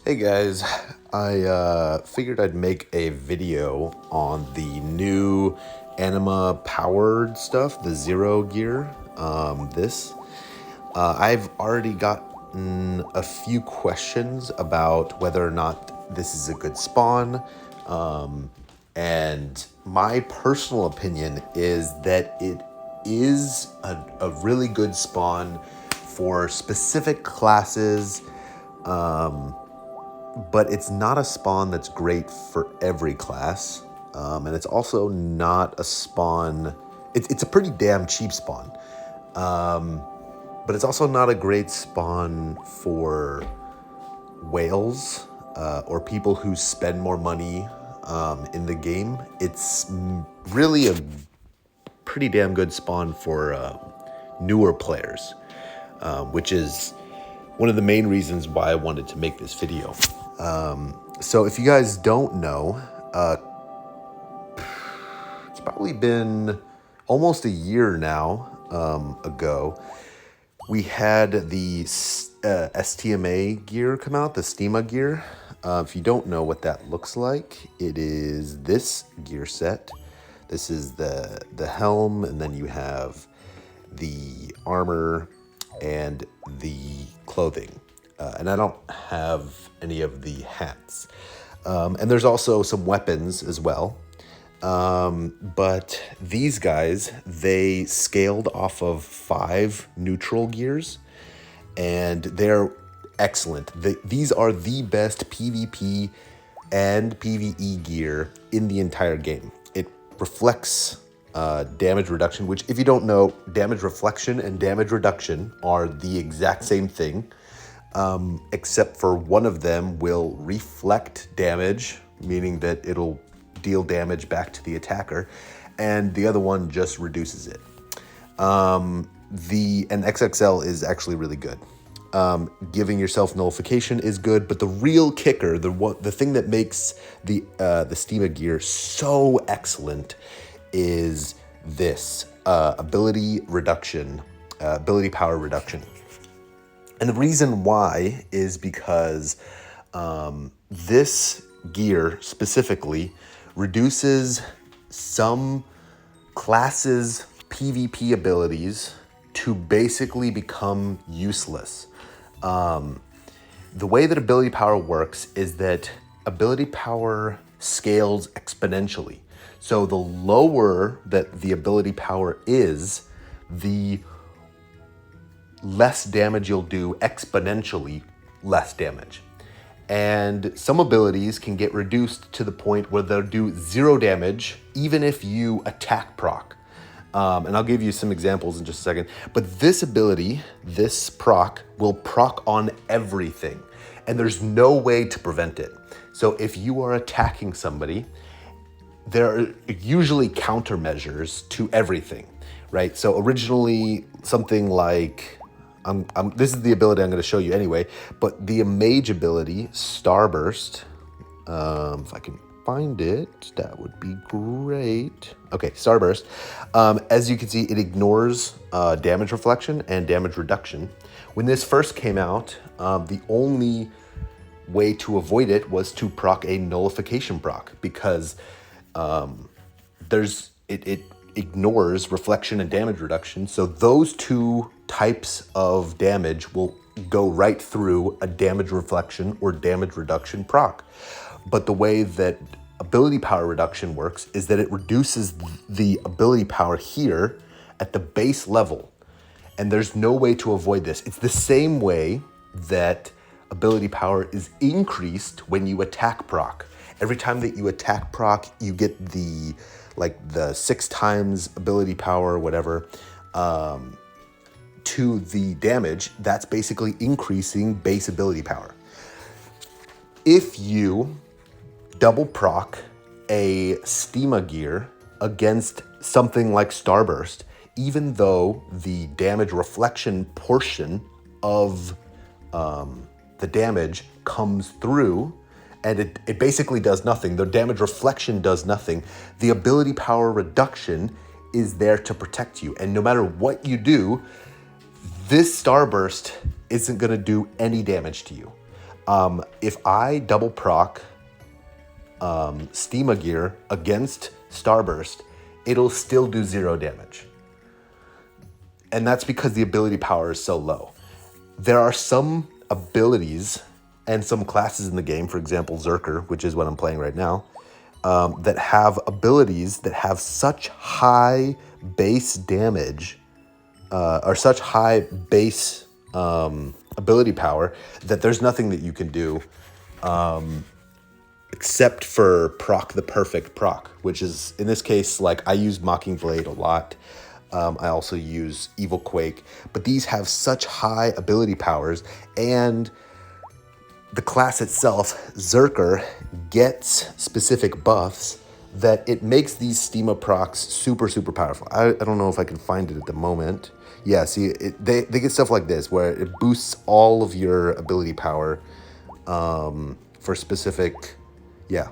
Hey guys, I figured I'd make a video on the new Anima powered stuff, the Zero gear. I've already gotten a few questions about whether or not this is a good spawn. And my personal opinion is that it is a really good spawn for specific classes, but it's not a spawn that's great for every class. And it's also not a spawn, it's a pretty damn cheap spawn, but it's also not a great spawn for whales or people who spend more money in the game. It's really a pretty damn good spawn for newer players, which is one of the main reasons why I wanted to make this video. So if you guys don't know, it's probably been almost a year now ago, we had the STMa gear come out, the STMa gear. If you don't know what that looks like, it is this gear set. This is the helm, and then you have the armor and the clothing. And I don't have any of the hats. And there's also some weapons as well. But these guys, they scaled off of 5 neutral gears, and they're excellent. These are the best PvP and PvE gear in the entire game. It reflects damage reduction, which, if you don't know, damage reflection and damage reduction are the exact same thing, except for one of them will reflect damage, meaning that it'll deal damage back to the attacker, and the other one just reduces it. And XXL is actually really good. Giving yourself nullification is good, but the real kicker, the thing that makes the STMa gear so excellent, is this ability power reduction. And the reason why is because this gear specifically reduces some classes' PvP abilities to basically become useless. The way that ability power works is that ability power scales exponentially. So the lower that the ability power is, the less damage you'll do, exponentially less damage. And some abilities can get reduced to the point where they'll do 0 damage even if you attack proc. And I'll give you some examples in just a second. But this ability, this proc, will proc on everything, and there's no way to prevent it. So if you are attacking somebody, there are usually countermeasures to everything, right? So originally, something like, this is the ability I'm going to show you anyway, but the mage ability, Starburst, if I can find it, that would be great. Okay, Starburst. As you can see, it ignores damage reflection and damage reduction. When this first came out, the only way to avoid it was to proc a nullification proc, because it ignores reflection and damage reduction. So those two types of damage will go right through a damage reflection or damage reduction proc. But the way that ability power reduction works is that it reduces the ability power here at the base level. And there's no way to avoid this. It's the same way that ability power is increased when you attack proc. Every time that you attack proc, you get the 6 times ability power, whatever, to the damage. That's basically increasing base ability power. If you double proc a STMa gear against something like Starburst, even though the damage reflection portion of the damage comes through, and it basically does nothing. The damage reflection does nothing. The ability power reduction is there to protect you. And no matter what you do, this Starburst isn't going to do any damage to you. If I double proc STMa gear against Starburst, it'll still do 0 damage. And that's because the ability power is so low. There are some abilities and some classes in the game, for example, Zerker, which is what I'm playing right now, that have abilities that have such high base damage or such high base ability power that there's nothing that you can do except for proc the perfect proc, which is, in this case, like I use Mockingblade a lot. I also use Evil Quake, but these have such high ability powers, and the class itself, Zerker, gets specific buffs that it makes these STMa procs super, super powerful. I don't know if I can find it at the moment. Yeah, see, they get stuff like this, where it boosts all of your ability power for specific, yeah.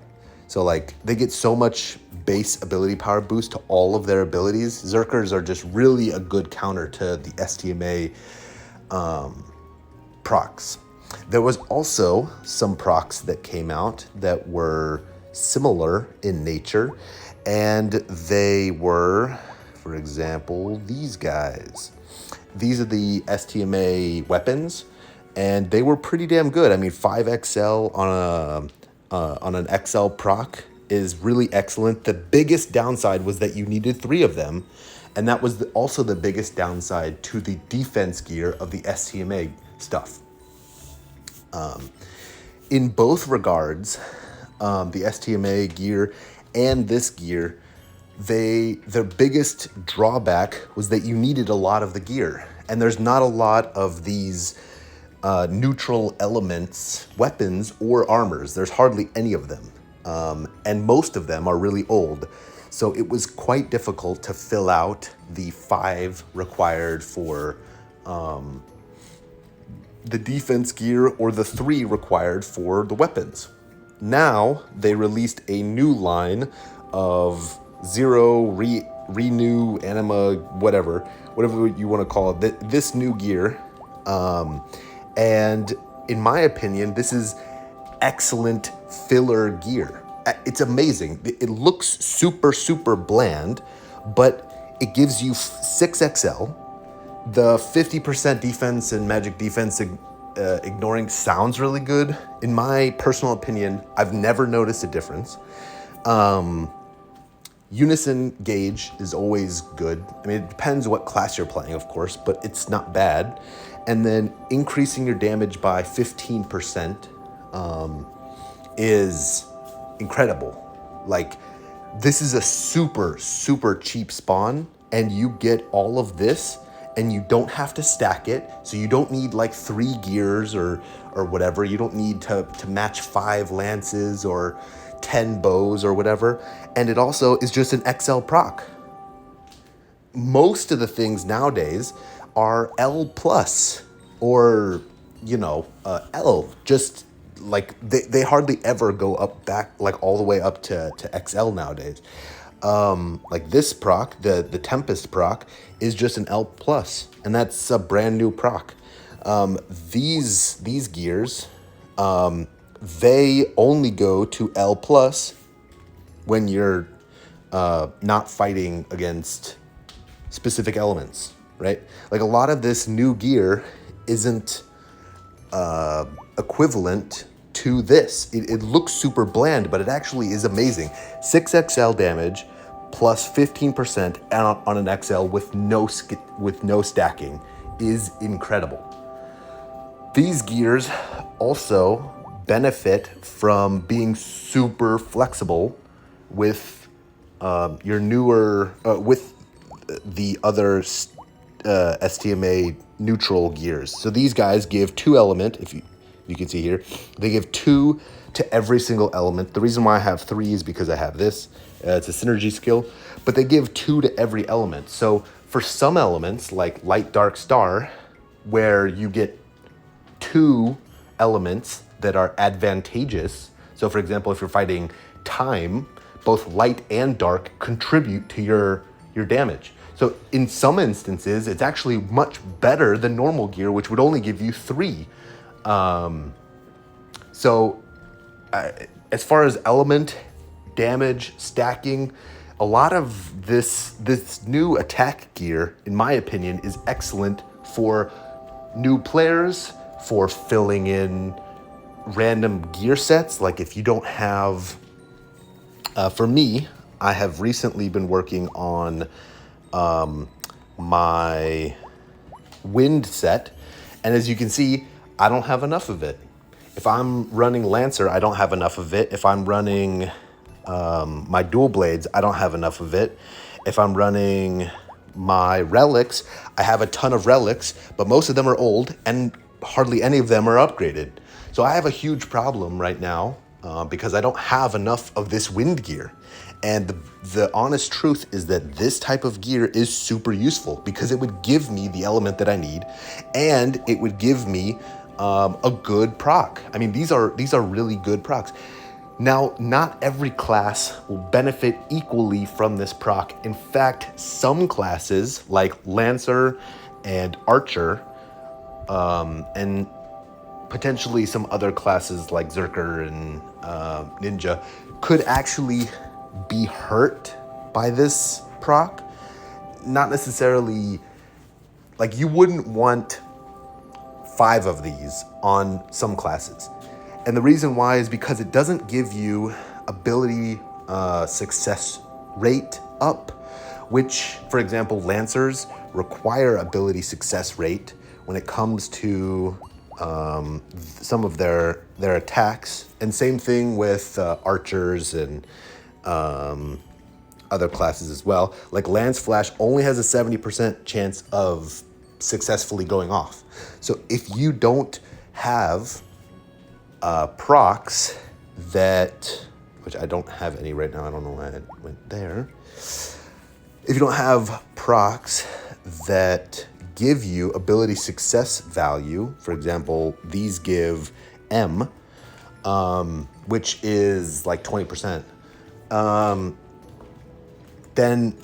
So like, they get so much base ability power boost to all of their abilities. Zerkers are just really a good counter to the STMa procs. There was also some procs that came out that were similar in nature, and they were, for example, these guys. These are the STMa weapons, and they were pretty damn good. I mean, 5XL on an XL proc is really excellent. The biggest downside was that you needed 3 of them, and that was also the biggest downside to the defense gear of the STMa stuff. In both regards, the STMa gear and this gear, their biggest drawback was that you needed a lot of the gear, and there's not a lot of these neutral elements, weapons, or armors. There's hardly any of them, and most of them are really old. So it was quite difficult to fill out the 5 required for the defense gear or the 3 required for the weapons. Now they released a new line of Renew, Anima, whatever you want to call it, this new gear. And in my opinion, this is excellent filler gear. It's amazing. It looks super, super bland, but it gives you 6XL. The 50% defense and magic defense ignoring sounds really good. In my personal opinion, I've never noticed a difference. Unison gauge is always good. I mean, it depends what class you're playing, of course, but it's not bad. And then increasing your damage by 15% is incredible. Like, this is a super, super cheap spawn, and you get all of this, and you don't have to stack it, so you don't need like 3 gears or whatever. You don't need to match 5 lances or 10 bows or whatever. And it also is just an XL proc. Most of the things nowadays are L plus or, L. Just like they hardly ever go up back, like all the way up to XL nowadays. Like this proc, the Tempest proc, is just an L plus, and that's a brand new proc. These gears, they only go to L plus when you're not fighting against specific elements, right? Like a lot of this new gear isn't equivalent to this. It looks super bland, but it actually is amazing. 6XL damage plus 15% on an XL with no stacking is incredible. These gears also benefit from being super flexible with your newer with the other STMa neutral gears. So these guys give 2 element, if you can see here, they give 2 to every single element. The reason why I have 3 is because I have this. It's a synergy skill, but they give 2 to every element. So for some elements, like Light Dark Star, where you get 2 elements that are advantageous. So for example, if you're fighting time, both light and dark contribute to your damage. So in some instances, it's actually much better than normal gear, which would only give you 3 So as far as element, damage, stacking, a lot of this new attack gear, in my opinion, is excellent for new players, for filling in random gear sets. Like if you don't have, for me, I have recently been working on my wind set, and as you can see, I don't have enough of it. If I'm running Lancer, I don't have enough of it. If I'm running my dual blades, I don't have enough of it. If I'm running my relics, I have a ton of relics, but most of them are old and hardly any of them are upgraded. So I have a huge problem right now because I don't have enough of this wind gear. And the honest truth is that this type of gear is super useful because it would give me the element that I need, and it would give me a good proc. I mean, these are really good procs. Now, not every class will benefit equally from this proc. In fact, some classes like Lancer and Archer, and potentially some other classes like Zerker and Ninja could actually be hurt by this proc. Not necessarily, like you wouldn't want 5 of these on some classes. And the reason why is because it doesn't give you ability success rate up, which, for example, Lancers require ability success rate when it comes to some of their attacks. And same thing with archers and other classes as well. Like Lance Flash only has a 70% chance of successfully going off. So if you don't have procs that, which I don't have any right now, I don't know why it went there. If you don't have procs that give you ability success value, for example, these give M, which is like 20%, then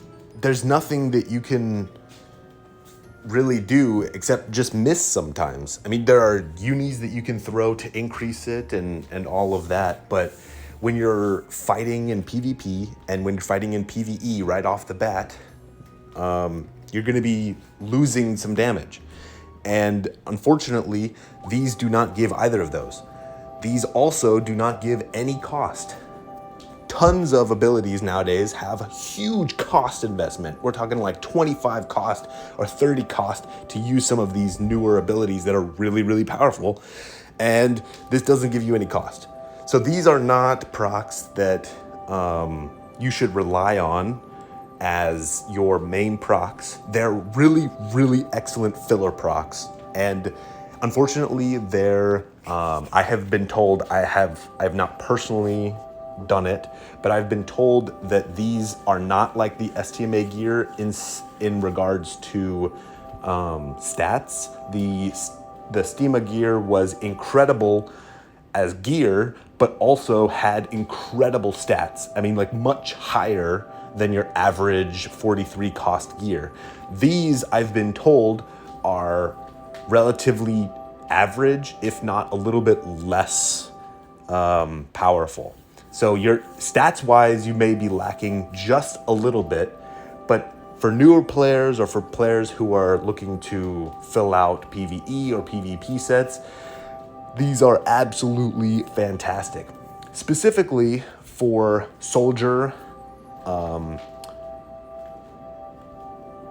there's nothing that you can really do except just miss sometimes. I mean, there are unis that you can throw to increase it and all of that, but when you're fighting in PvP and when you're fighting in PvE right off the bat, you're going to be losing some damage. And unfortunately, these do not give either of those. These also do not give any cost. Tons of abilities nowadays have a huge cost investment. We're talking like 25 cost or 30 cost to use some of these newer abilities that are really, really powerful. And this doesn't give you any cost. So these are not procs that you should rely on as your main procs. They're really, really excellent filler procs. And unfortunately, I have been told, I have not personally done it, but I've been told that these are not like the STMa gear in regards to stats. The STMa gear was incredible as gear, but also had incredible stats. I mean, like much higher than your average 43 cost gear. These, I've been told, are relatively average, if not a little bit less powerful. So your stats wise, you may be lacking just a little bit, but for newer players or for players who are looking to fill out PvE or PvP sets, these are absolutely fantastic. Specifically for Soldier,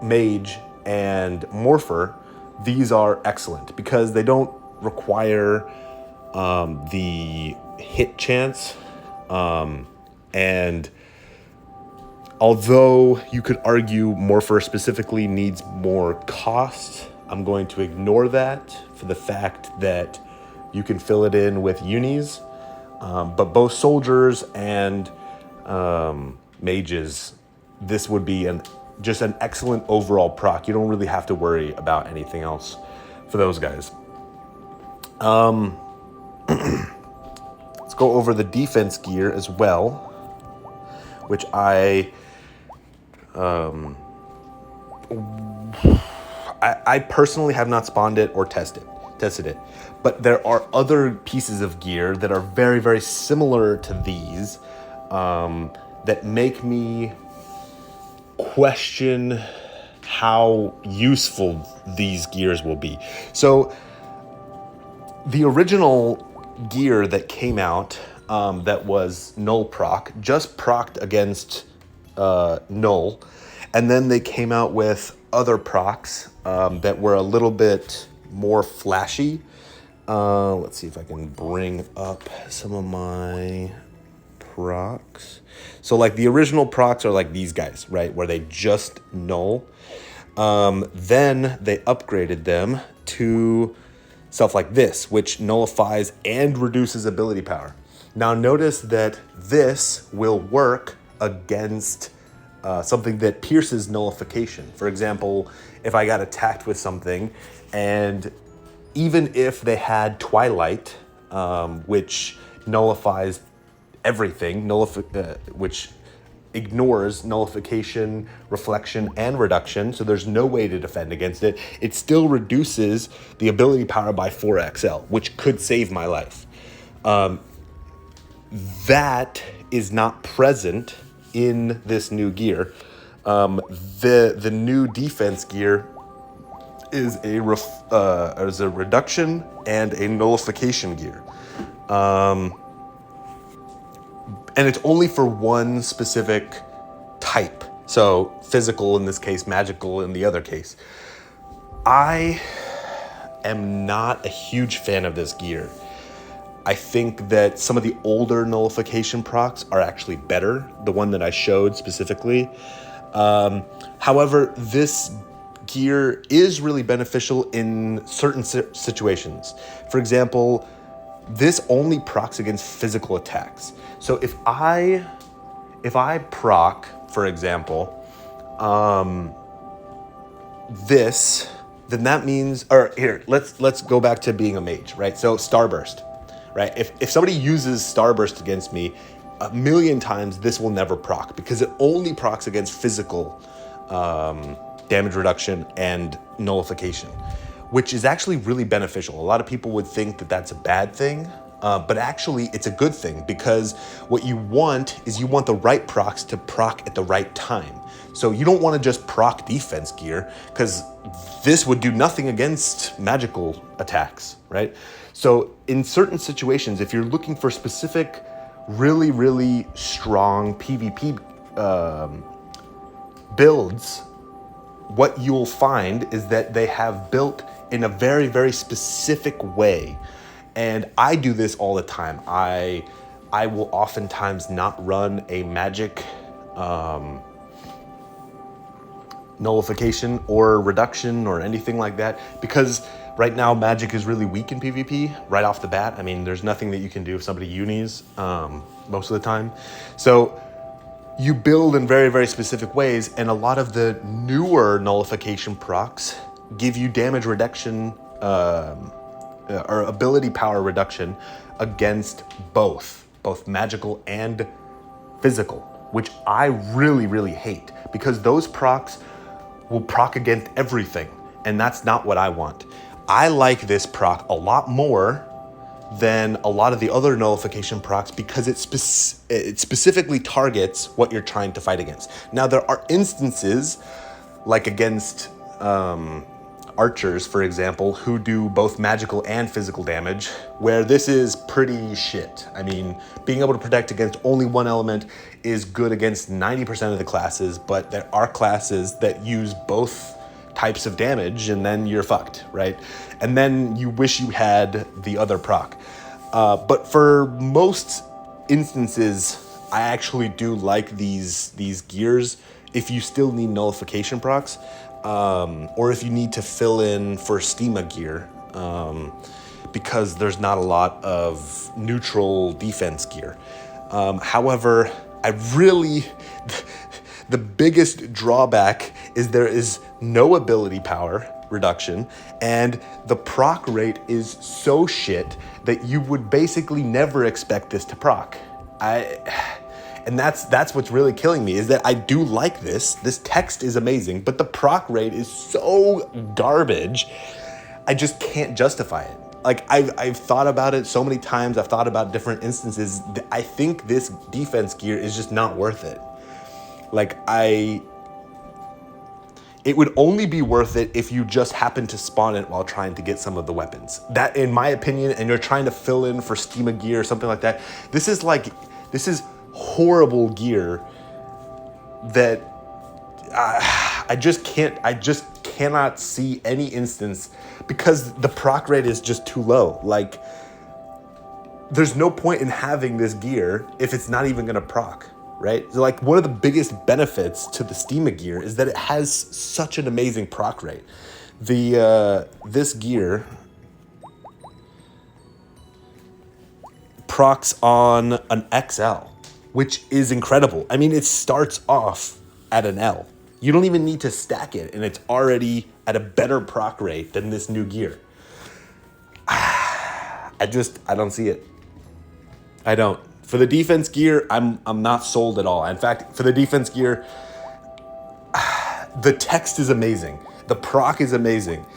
Mage, and Morpher, these are excellent because they don't require the hit chance. And although you could argue Morpher specifically needs more cost, I'm going to ignore that for the fact that you can fill it in with unis. But both soldiers and mages, this would be just an excellent overall proc. You don't really have to worry about anything else for those guys. Let's go over the defense gear as well, which I personally have not spawned it or tested. tested it. But there are other pieces of gear that are very, very similar to these that make me question how useful these gears will be. So the original gear that came out that was null proc just procced against null, and then they came out with other procs that were a little bit more flashy. Let's see if I can bring up some of my procs. So like the original procs are like these guys, right, where they just null. Then they upgraded them to stuff like this, which nullifies and reduces ability power. Now notice that this will work against something that pierces nullification. For example, if I got attacked with something, and even if they had Twilight, which nullifies everything, which ignores nullification, reflection, and reduction, so there's no way to defend against it, it still reduces the ability power by 4XL, which could save my life. That is not present in this new gear. The new defense gear is a reduction and a nullification gear. And it's only for one specific type. So physical in this case, magical in the other case. I am not a huge fan of this gear. I think that some of the older nullification procs are actually better, the one that I showed specifically. However, this gear is really beneficial in certain situations. For example, this only procs against physical attacks. So if I proc, for example, this, then that means, or here, let's go back to being a mage, right? So Starburst, right? If somebody uses Starburst against me, 1,000,000 times this will never proc because it only procs against physical damage reduction and nullification, which is actually really beneficial. A lot of people would think that that's a bad thing, but actually it's a good thing, because what you want is you want the right procs to proc at the right time. So you don't want to just proc defense gear, because this would do nothing against magical attacks, right? So in certain situations, if you're looking for specific, really, really strong PvP builds, what you'll find is that they have built in a very, very specific way. And I do this all the time. I will oftentimes not run a magic nullification or reduction or anything like that, because right now magic is really weak in PvP right off the bat. I mean, there's nothing that you can do if somebody unis most of the time. So you build in very, very specific ways, and a lot of the newer nullification procs give you damage reduction or ability power reduction against both magical and physical, which I really, really hate, because those procs will proc against everything, and that's not what I want. I like this proc a lot more than a lot of the other nullification procs, because it specifically targets what you're trying to fight against. Now, there are instances, like against archers, for example, who do both magical and physical damage, where this is pretty shit. I mean, being able to protect against only one element is good against 90% of the classes, but there are classes that use both types of damage, and then you're fucked, right? And then you wish you had the other proc. But for most instances, I actually do like these gears if you still need nullification procs, or if you need to fill in for STMa gear, because there's not a lot of neutral defense gear. However, the biggest drawback is there is no ability power reduction, and the proc rate is so shit that you would basically never expect this to proc. And that's what's really killing me, is that I do like this. This text is amazing, but the proc rate is so garbage. I just can't justify it. Like, I've thought about it so many times. I've thought about different instances. I think this defense gear is just not worth it. Like, it would only be worth it if you just happen to spawn it while trying to get some of the weapons. That, in my opinion, and you're trying to fill in for STMa gear or something like that. This is horrible gear that I just cannot see any instance, because the proc rate is just too low. Like, there's no point in having this gear if it's not even gonna proc, right? So, like, one of the biggest benefits to the STMa gear is that it has such an amazing proc rate. This gear procs on an XL, which is incredible. I mean, it starts off at an L. You don't even need to stack it, and it's already at a better proc rate than this new gear. I don't see it. I don't. For the defense gear, I'm not sold at all. In fact, for the defense gear, the text is amazing. The proc is amazing.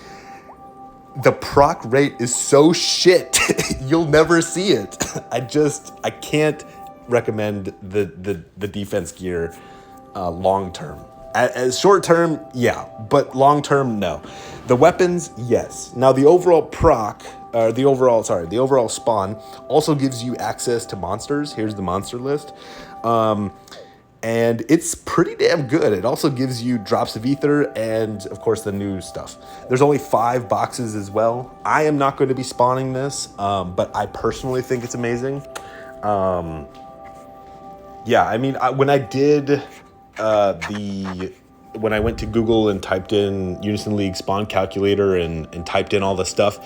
The proc rate is so shit. You'll never see it. I can't recommend the defense gear long term. As short term, yeah, but long term, no. The weapons, yes. Now the overall the overall spawn also gives you access to monsters. Here's the monster list. And it's pretty damn good. It also gives you drops of ether and, of course, the new stuff. There's only 5 boxes as well. I am not going to be spawning this, but I personally think it's amazing. Yeah, I mean, when I did when I went to Google and typed in Unison League spawn calculator and typed in all the stuff,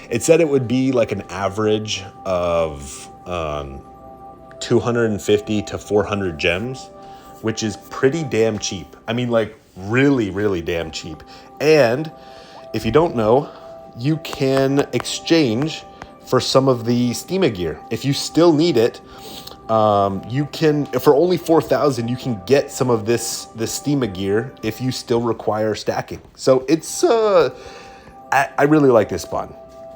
it said it would be like an average of 250 to 400 gems, which is pretty damn cheap. I mean, like, really, really damn cheap. And if you don't know, you can exchange for some of the STMa gear. If you still need it, you can, for only 4,000, you can get some of this STMa gear if you still require stacking. So it's, I really like this spawn.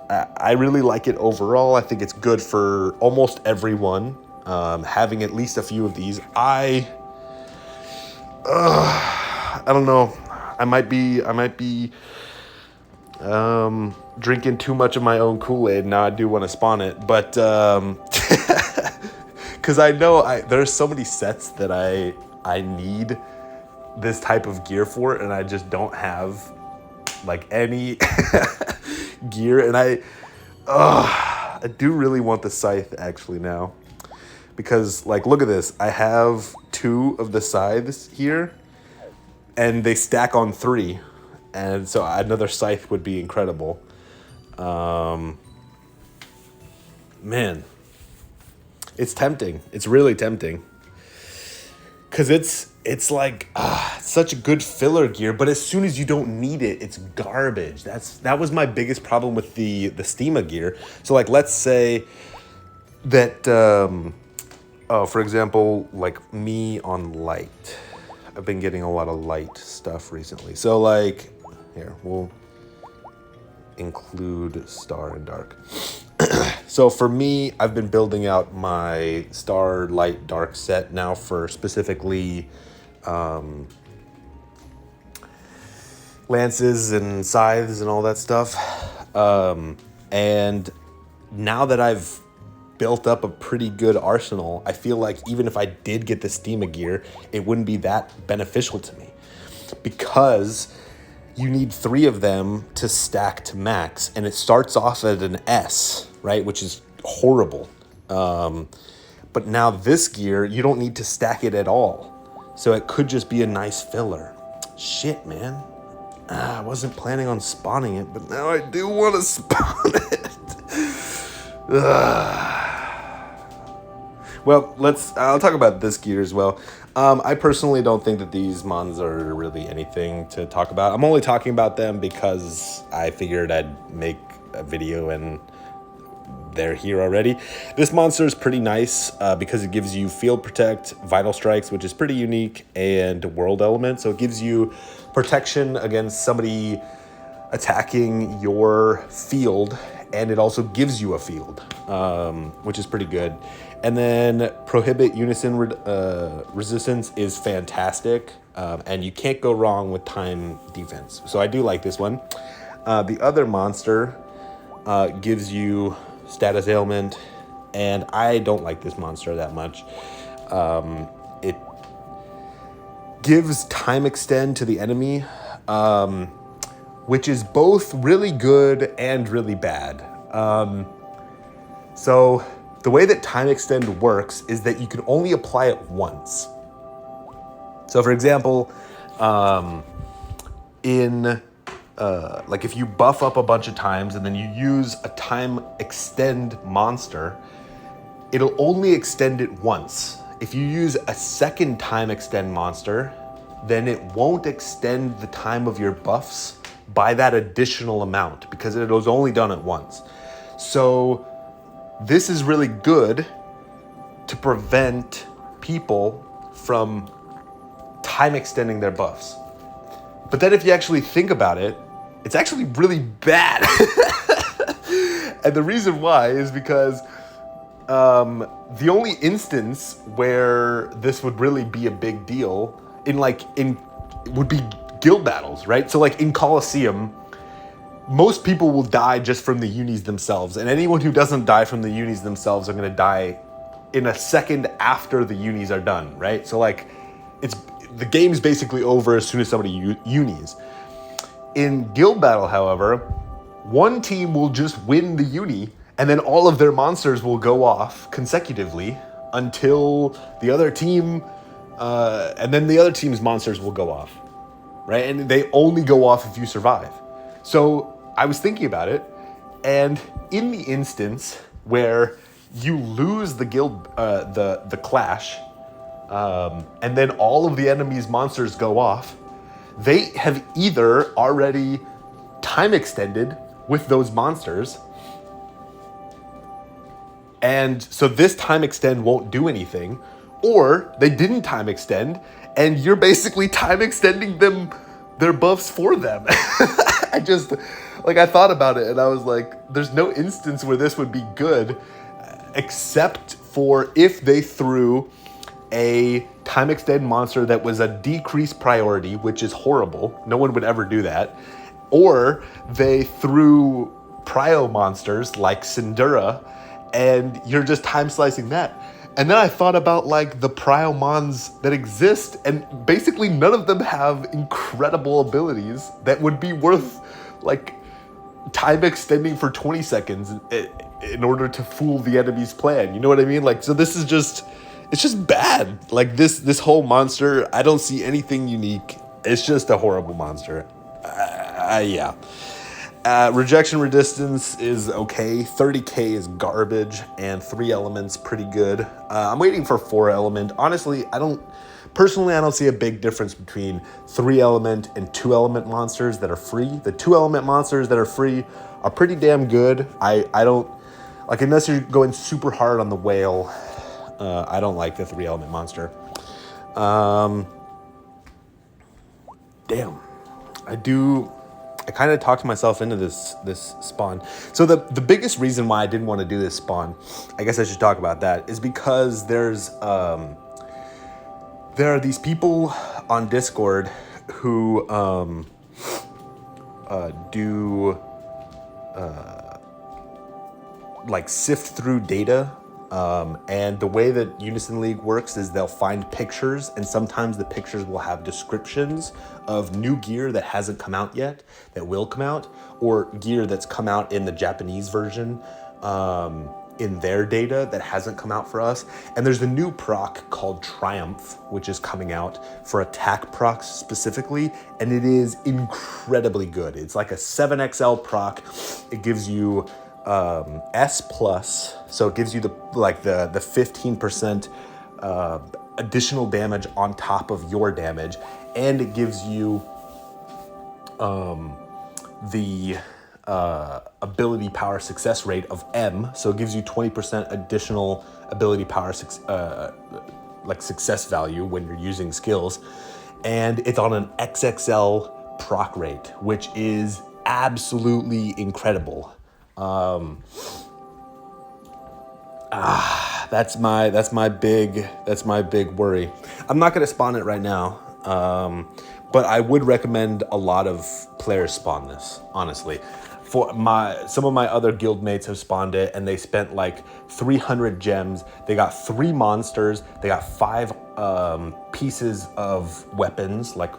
I really like it overall. I think it's good for almost everyone. Having at least a few of these, I don't know. I might be drinking too much of my own Kool-Aid. Now I do want to spawn it, but because I know there's so many sets that I need this type of gear for, and I just don't have like any gear. And I do really want the scythe actually now, because, like, look at this. I have 2 of the scythes here, and they stack on 3, and so another scythe would be incredible. Man, it's tempting. It's really tempting, because it's like such a good filler gear, but as soon as you don't need it, it's garbage. That was my biggest problem with the STMa gear. So, like, let's say that for example, like me on light, I've been getting a lot of light stuff recently. So, like, here, we'll include star and dark. So for me, I've been building out my star, light, dark set now for specifically lances and scythes and all that stuff. And now that I've built up a pretty good arsenal, I feel like even if I did get the STMa gear, it wouldn't be that beneficial to me, because you need 3 of them to stack to max, and it starts off at an S, right? Which is horrible. But now this gear, you don't need to stack it at all. So it could just be a nice filler. Shit, man. I wasn't planning on spawning it, but now I do want to spawn it. Well, I'll talk about this gear as well. I personally don't think that these mons are really anything to talk about. I'm only talking about them because I figured I'd make a video and they're here already. This monster is pretty nice because it gives you field protect, vital strikes, which is pretty unique, and world element. So it gives you protection against somebody attacking your field, and it also gives you a field, which is pretty good. And then prohibit Unison resistance is fantastic, and you can't go wrong with time defense. So I do like this one. The other monster gives you status ailment, and I don't like this monster that much. It gives time extend to the enemy, which is both really good and really bad. So the way that time extend works is that you can only apply it once. So for example, like if you buff up a bunch of times and then you use a time extend monster, it'll only extend it once. If you use a second time extend monster, then it won't extend the time of your buffs by that additional amount because it was only done at once. So this is really good to prevent people from time extending their buffs. But then if you actually think about it, it's actually really bad. And the reason why is because the only instance where this would really be a big deal would be guild battles, right? So like in Colosseum, most people will die just from the unis themselves, and anyone who doesn't die from the unis themselves are going to die in a second after the unis are done, right? So like the game's basically over as soon as somebody unis. In guild battle, however, one team will just win the uni, and then all of their monsters will go off consecutively until the other team, and then the other team's monsters will go off, right? And they only go off if you survive. So I was thinking about it, and in the instance where you lose the guild, the clash, and then all of the enemy's monsters go off, they have either already time extended with those monsters, and so this time extend won't do anything, or they didn't time extend, and you're basically time extending their buffs for them. I thought about it and I was like, there's no instance where this would be good except for if they threw a time extend monster that was a decreased priority, which is horrible. No one would ever do that. Or they threw prio monsters like Syndura, and you're just time slicing that. And then I thought about like the prio mons that exist, and basically none of them have incredible abilities that would be worth like time extending for 20 seconds in order to fool the enemy's plan. You know what I mean? Like, so this is just, it's just bad. Like this whole monster, I don't see anything unique. It's just a horrible monster. Yeah. Rejection resistance is okay. 30k is garbage, and 3 elements pretty good. I'm waiting for 4 element. Honestly, I don't see a big difference between 3 element and 2 element monsters that are free. The 2 element monsters that are free are pretty damn good. I don't like, unless you're going super hard on the whale. I don't like the 3 element monster. Damn, I kind of talked myself into this spawn. So the biggest reason why I didn't want to do this spawn, I guess I should talk about that, is because there are these people on Discord who do like sift through data. And the way that Unison League works is they'll find pictures, and sometimes the pictures will have descriptions of new gear that hasn't come out yet, that will come out, or gear that's come out in the Japanese version in their data that hasn't come out for us. And there's a new proc called Triumph, which is coming out for attack procs specifically, and it is incredibly good. It's like a 7XL proc. It gives you S plus, so it gives you the 15% additional damage on top of your damage, and it gives you the ability power success rate of M, so it gives you 20% additional ability power success value when you're using skills, and it's on an XXL proc rate, which is absolutely incredible. That's my big worry. I'm not gonna spawn it right now, but I would recommend a lot of players spawn this, honestly. Some of my other guild mates have spawned it, and they spent like 300 gems. They got 3 monsters. They got 5 pieces of weapons, like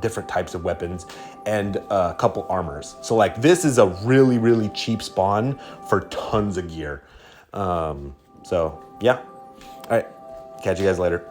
different types of weapons, and a couple armors. So like this is a really, really cheap spawn for tons of gear. So yeah. All right. Catch you guys later.